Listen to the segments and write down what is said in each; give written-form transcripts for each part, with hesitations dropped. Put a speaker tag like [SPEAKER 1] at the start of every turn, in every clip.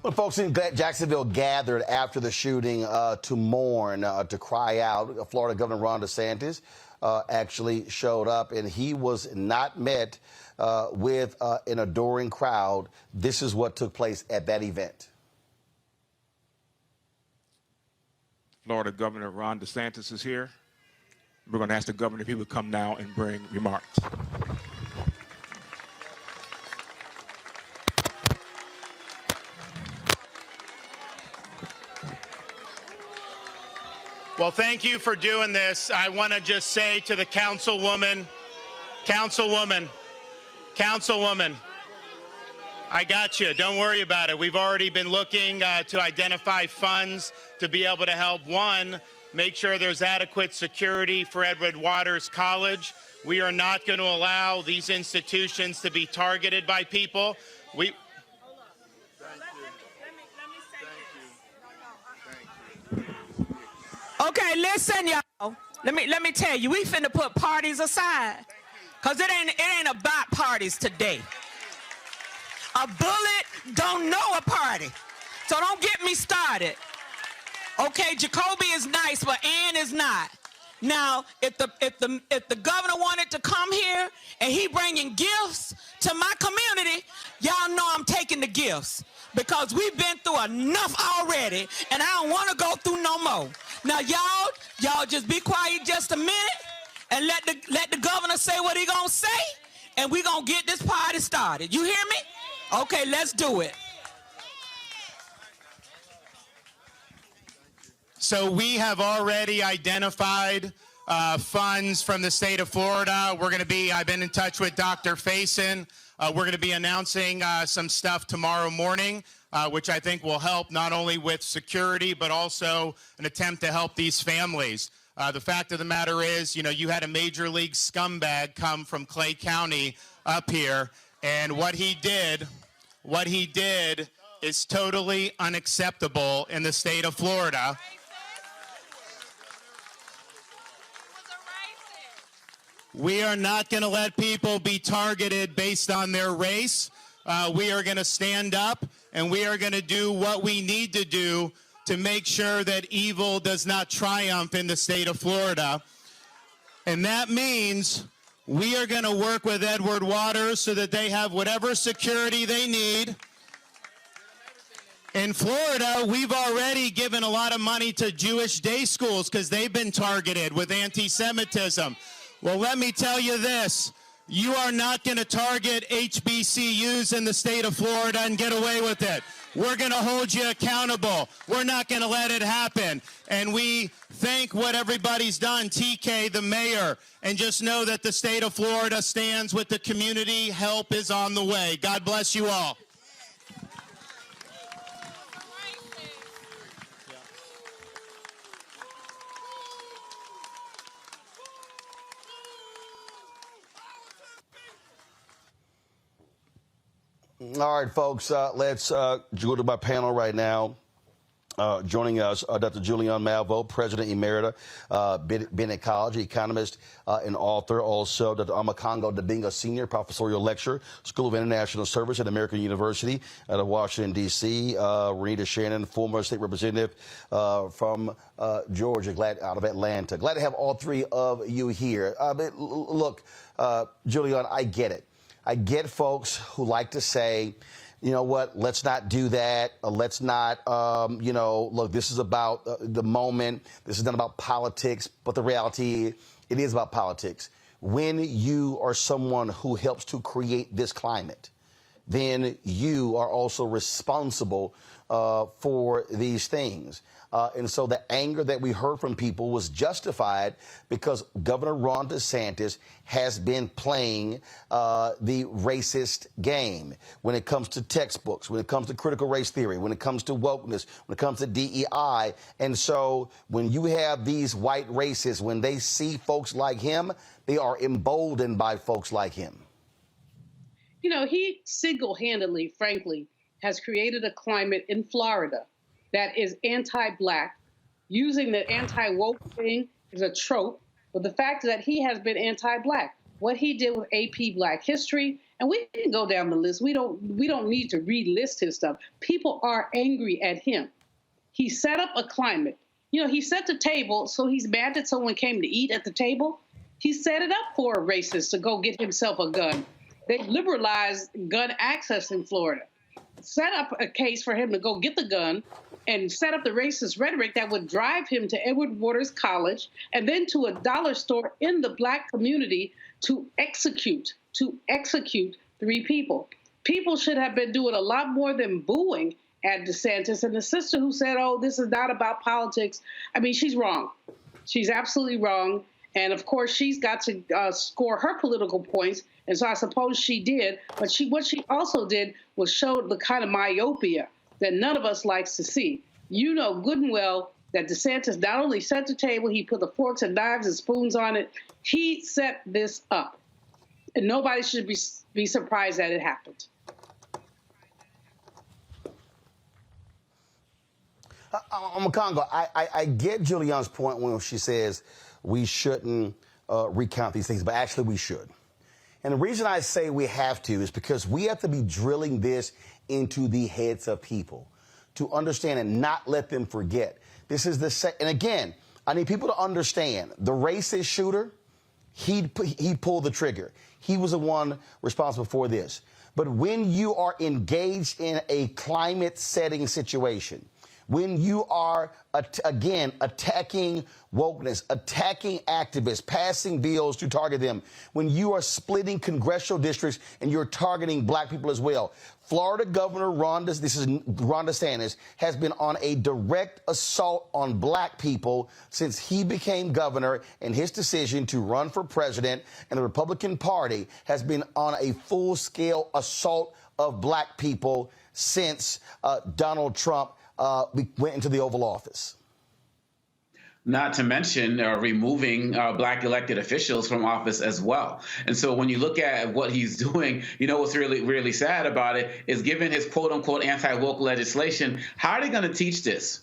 [SPEAKER 1] Well, folks in Jacksonville gathered after the shooting to mourn, to cry out. Florida Governor Ron DeSantis actually showed up, and he was not met with an adoring crowd. This is what took place at that event.
[SPEAKER 2] Florida Governor Ron DeSantis is here. We're going to ask the governor if he would come now and bring remarks.
[SPEAKER 3] Well, thank you for doing this. I want to just say to the Councilwoman, I got you. Don't worry about it. We've already been looking to identify funds to be able to help, one, make sure there's adequate security for Edward Waters College. We are not going to allow these institutions to be targeted by people.
[SPEAKER 4] Okay, listen, y'all. Let me tell you, we finna put parties aside, cause it ain't about parties today. A bullet don't know a party, so don't get me started. Okay, Jacoby is nice, but Ann is not. Now, if the governor wanted to come here and he bringing gifts to my community, y'all know I'm taking the gifts, because we've been through enough already, and I don't want to go through no more. Now, y'all just be quiet just a minute and let the governor say what he gonna say, and we gonna get this party started. You hear me? Okay, let's do it.
[SPEAKER 3] So we have already identified funds from the state of Florida. I've been in touch with Dr. Faison. We're going to be announcing some stuff tomorrow morning, which I think will help not only with security, but also an attempt to help these families. The fact of the matter is, you had a major league scumbag come from Clay County up here, and what he did is totally unacceptable in the state of Florida. We are not going to let people be targeted based on their race. We are going to stand up, and we are going to do what we need to do to make sure that evil does not triumph in the state of Florida. And that means we are going to work with Edward Waters so that they have whatever security they need. In Florida, we've already given a lot of money to Jewish day schools because they've been targeted with anti-Semitism. Well, let me tell you this. You are not going to target HBCUs in the state of Florida and get away with it. We're going to hold you accountable. We're not going to let it happen. And we thank what everybody's done, TK, the mayor, and just know that the state of Florida stands with the community. Help is on the way. God bless you all.
[SPEAKER 1] All right, folks, let's go to my panel right now. Joining us, Dr. Julian Malveaux, President Emerita, Bennett College, economist and author. Also, Dr. Amakongo Dabinga, Senior Professorial Lecturer, School of International Service at American University out of Washington, D.C. Renita Shannon, former state representative from Georgia, out of Atlanta. Glad to have all three of you here. Look, Julian, I get it. I get folks who like to say, you know what, let's not do that. Let's not, look, this is about the moment. This is not about politics. But the reality, it is about politics. When you are someone who helps to create this climate, then you are also responsible for these things. And so the anger that we heard from people was justified because Governor Ron DeSantis has been playing the racist game when it comes to textbooks, when it comes to critical race theory, when it comes to wokeness, when it comes to DEI. And so when you have these white racists, when they see folks like him, they are emboldened by folks like him.
[SPEAKER 5] He single-handedly, frankly, has created a climate in Florida that is anti-Black, using the anti-woke thing as a trope. But the fact that he has been anti-Black, what he did with AP Black History And we can go down the list. We don't need to relist his stuff. People are angry at him. He set up a climate. You know, he set the table, so he's mad that someone came to eat at the table. He set it up for a racist to go get himself a gun. They liberalized gun access in Florida. Set up a case for him to go get the gun and set up the racist rhetoric that would drive him to Edward Waters College and then to a dollar store in the Black community to execute 3 people. People should have been doing a lot more than booing at DeSantis. And the sister who said, oh, this is not about politics, I mean, she's wrong. She's absolutely wrong. And of course, she's got to score her political points. And so I suppose she did. But what she also did was show the kind of myopia that none of us likes to see. You know good and well that DeSantis not only set the table, he put the forks and knives and spoons on it. He set this up. And nobody should be surprised that it happened.
[SPEAKER 1] Congo, I get Julian's point when she says we shouldn't recount these things, but actually we should. And the reason I say we have to is because we have to be drilling this into the heads of people to understand and not let them forget. This is and again, I need people to understand the racist shooter, he pulled the trigger. He was the one responsible for this. But when you are engaged in a climate setting situation, when you are, again, attacking wokeness, attacking activists, passing bills to target them, when you are splitting congressional districts and you're targeting Black people as well. Florida Governor Ron DeSantis has been on a direct assault on Black people since he became governor, and his decision to run for president and the Republican Party has been on a full-scale assault of Black people since Donald Trump we went into the Oval Office.
[SPEAKER 6] Not to mention removing Black elected officials from office as well. And so when you look at what he's doing, you know what's really, really sad about it is given his quote unquote anti-woke legislation, how are they going to teach this?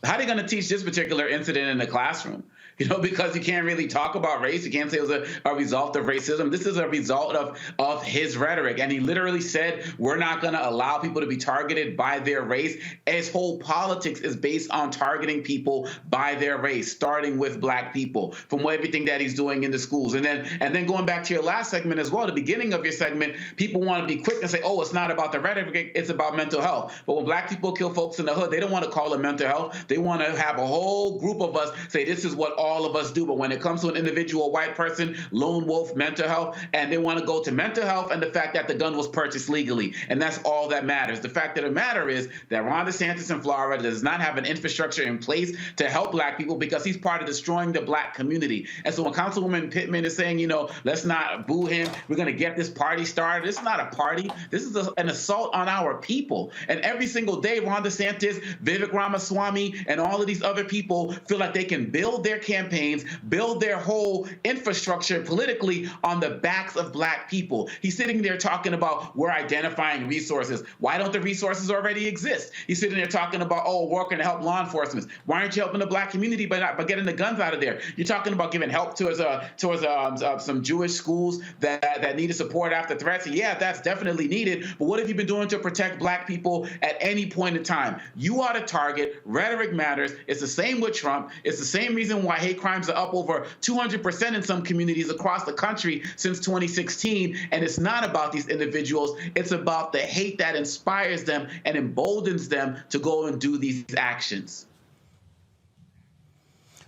[SPEAKER 6] How are they going to teach this particular incident in the classroom? You know, because you can't really talk about race. You can't say it was a result of racism. This is a result of his rhetoric. And he literally said, we're not going to allow people to be targeted by their race. His whole politics is based on targeting people by their race, starting with Black people, from everything that he's doing in the schools. And then going back to your last segment as well, the beginning of your segment, people want to be quick and say, oh, it's not about the rhetoric, it's about mental health. But when Black people kill folks in the hood, they don't want to call it mental health. They want to have a whole group of us say this is what all of us do. But when it comes to an individual white person, lone wolf, mental health, and they want to go to mental health and the fact that the gun was purchased legally. And that's all that matters. The fact of the matter is that Ron DeSantis in Florida does not have an infrastructure in place to help Black people because he's part of destroying the Black community. And so when Councilwoman Pittman is saying, you know, let's not boo him, we're going to get this party started. It's not a party. This is an assault on our people. And every single day, Ron DeSantis, Vivek Ramaswamy, and all of these other people feel like they can build their campaigns, build their whole infrastructure politically on the backs of Black people. He's sitting there talking about we're identifying resources. Why don't the resources already exist? He's sitting there talking about, oh, working to help law enforcement. Why aren't you helping the Black community by getting the guns out of there? You're talking about giving help towards some Jewish schools that needed support after threats. Yeah, that's definitely needed. But what have you been doing to protect Black people at any point in time? You are the target. Rhetoric matters. It's the same with Trump. It's the same reason why hate crimes are up over 200% in some communities across the country since 2016. And it's not about these individuals. It's about the hate that inspires them and emboldens them to go and do these actions.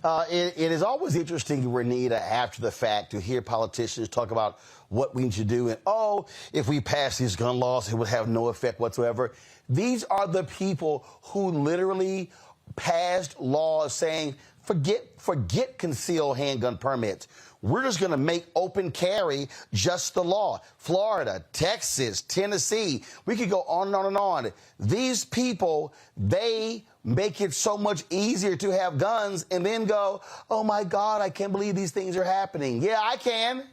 [SPEAKER 1] It is always interesting, Renita, after the fact, to hear politicians talk about what we need to do. And, oh, if we pass these gun laws, it would have no effect whatsoever. These are the people who literally passed laws saying, forget concealed handgun permits. We're just going to make open carry just the law. Florida, Texas, Tennessee, we could go on and on and on. These people, they make it so much easier to have guns and then go, oh, my God, I can't believe these things are happening. Yeah, I can.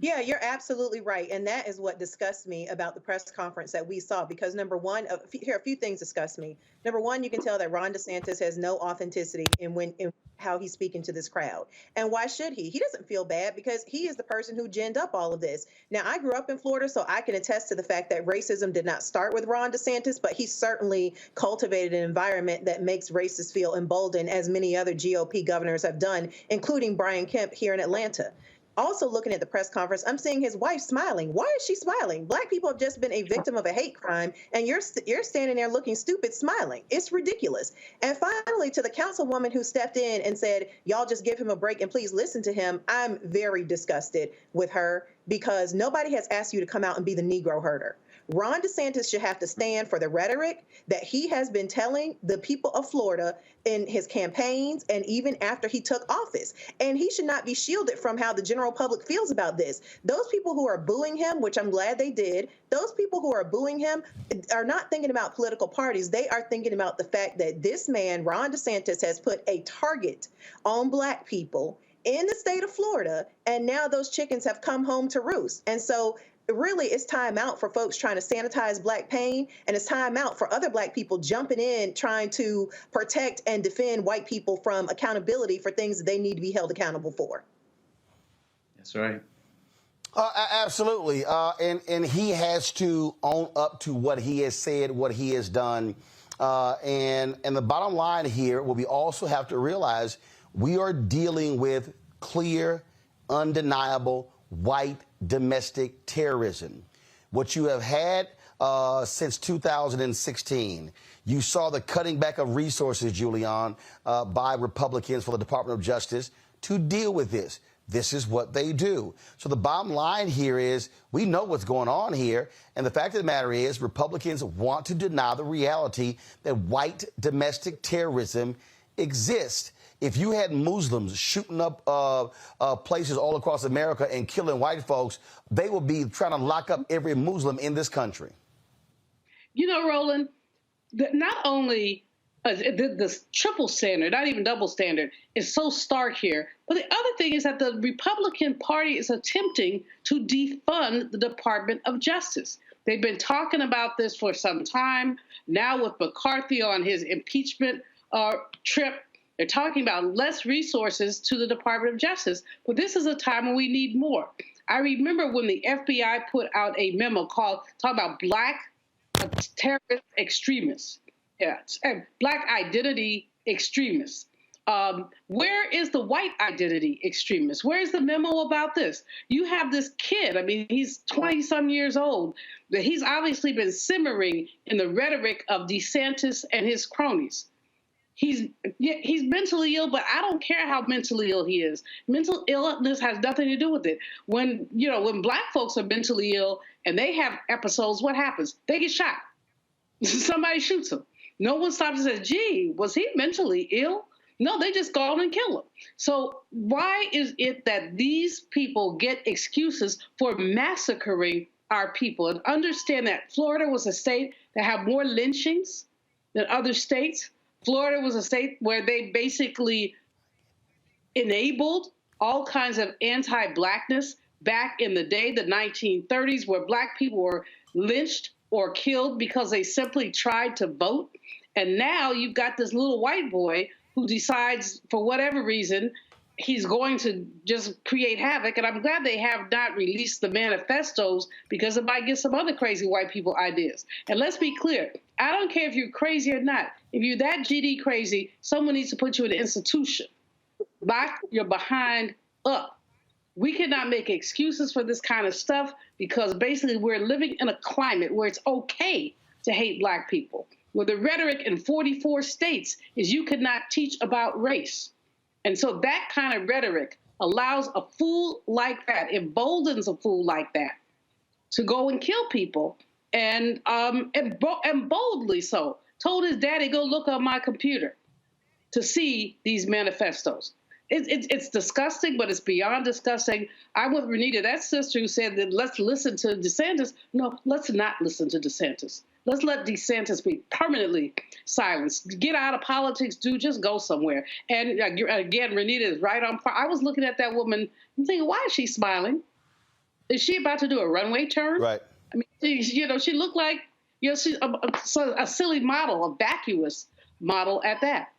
[SPEAKER 7] Yeah, you're absolutely right. And that is what disgusts me about the press conference that we saw. Because number one, here, a few things disgust me. Number one, you can tell that Ron DeSantis has no authenticity in how he's speaking to this crowd. And why should he? He doesn't feel bad because he is the person who ginned up all of this. Now, I grew up in Florida, so I can attest to the fact that racism did not start with Ron DeSantis, but he certainly cultivated an environment that makes racists feel emboldened, as many other GOP governors have done, including Brian Kemp here in Atlanta. Also, looking at the press conference, I'm seeing his wife smiling. Why is she smiling? Black people have just been a victim of a hate crime, and you're standing there looking stupid, smiling. It's ridiculous. And finally, to the councilwoman who stepped in and said, y'all just give him a break and please listen to him, I'm very disgusted with her because nobody has asked you to come out and be the Negro herder. Ron DeSantis should have to stand for the rhetoric that he has been telling the people of Florida in his campaigns and even after he took office. And he should not be shielded from how the general public feels about this. Those people who are booing him, which I'm glad they did, those people who are booing him are not thinking about political parties. They are thinking about the fact that this man, Ron DeSantis, has put a target on Black people in the state of Florida, and now those chickens have come home to roost. And so really, it's time out for folks trying to sanitize Black pain, and it's time out for other Black people jumping in, trying to protect and defend white people from accountability for things that they need to be held accountable for.
[SPEAKER 6] That's right.
[SPEAKER 1] Absolutely. And he has to own up to what he has said, what he has done. And the bottom line here, what we also have to realize, we are dealing with clear, undeniable white domestic terrorism. What you have had since 2016, you saw the cutting back of resources, Julian, by Republicans for the Department of Justice to deal with this. This is what they do. So the bottom line here is we know what's going on here. And the fact of the matter is Republicans want to deny the reality that white domestic terrorism exists. If you had Muslims shooting up places all across America and killing white folks, they would be trying to lock up every Muslim in this country.
[SPEAKER 5] You know, Roland, not only the triple standard, not even double standard, is so stark here, but the other thing is that the Republican Party is attempting to defund the Department of Justice. They've been talking about this for some time. Now with McCarthy on his impeachment trip, they're talking about less resources to the Department of Justice, but this is a time when we need more. I remember when the FBI put out a memo talking about Black terrorist extremists, Black identity extremists. Where is the white identity extremist? Where's the memo about this? You have this kid, I mean, he's 20-some years old, that he's obviously been simmering in the rhetoric of DeSantis and his cronies. He's mentally ill, but I don't care how mentally ill he is. Mental illness has nothing to do with it. When Black folks are mentally ill and they have episodes, what happens? They get shot. Somebody shoots them. No one stops and says, gee, was he mentally ill? No, they just go on and kill him. So why is it that these people get excuses for massacring our people? And understand that Florida was a state that had more lynchings than other states. Florida was a state where they basically enabled all kinds of anti-Blackness back in the day, the 1930s, where Black people were lynched or killed because they simply tried to vote. And now you've got this little white boy who decides, for whatever reason, he's going to just create havoc. And I'm glad they have not released the manifestos because it might get some other crazy white people ideas. And let's be clear, I don't care if you're crazy or not. If you're that GD crazy, someone needs to put you in an institution. Lock your behind up. We cannot make excuses for this kind of stuff because basically we're living in a climate where it's okay to hate Black people, where the rhetoric in 44 states is you cannot teach about race. And so that kind of rhetoric allows a fool like that, emboldens a fool like that, to go and kill people, and boldly so. Told his daddy, go look on my computer to see these manifestos. It's disgusting, but it's beyond disgusting. I'm with Renita, that sister who said that let's listen to DeSantis. No, let's not listen to DeSantis. Let's let DeSantis be permanently silenced. Get out of politics, dude. Just go somewhere. And again, Renita is right on par. I was looking at that woman and thinking, why is she smiling? Is she about to do a runway turn?
[SPEAKER 1] Right.
[SPEAKER 5] I mean, she looked like, she's a silly model, a vacuous model at that.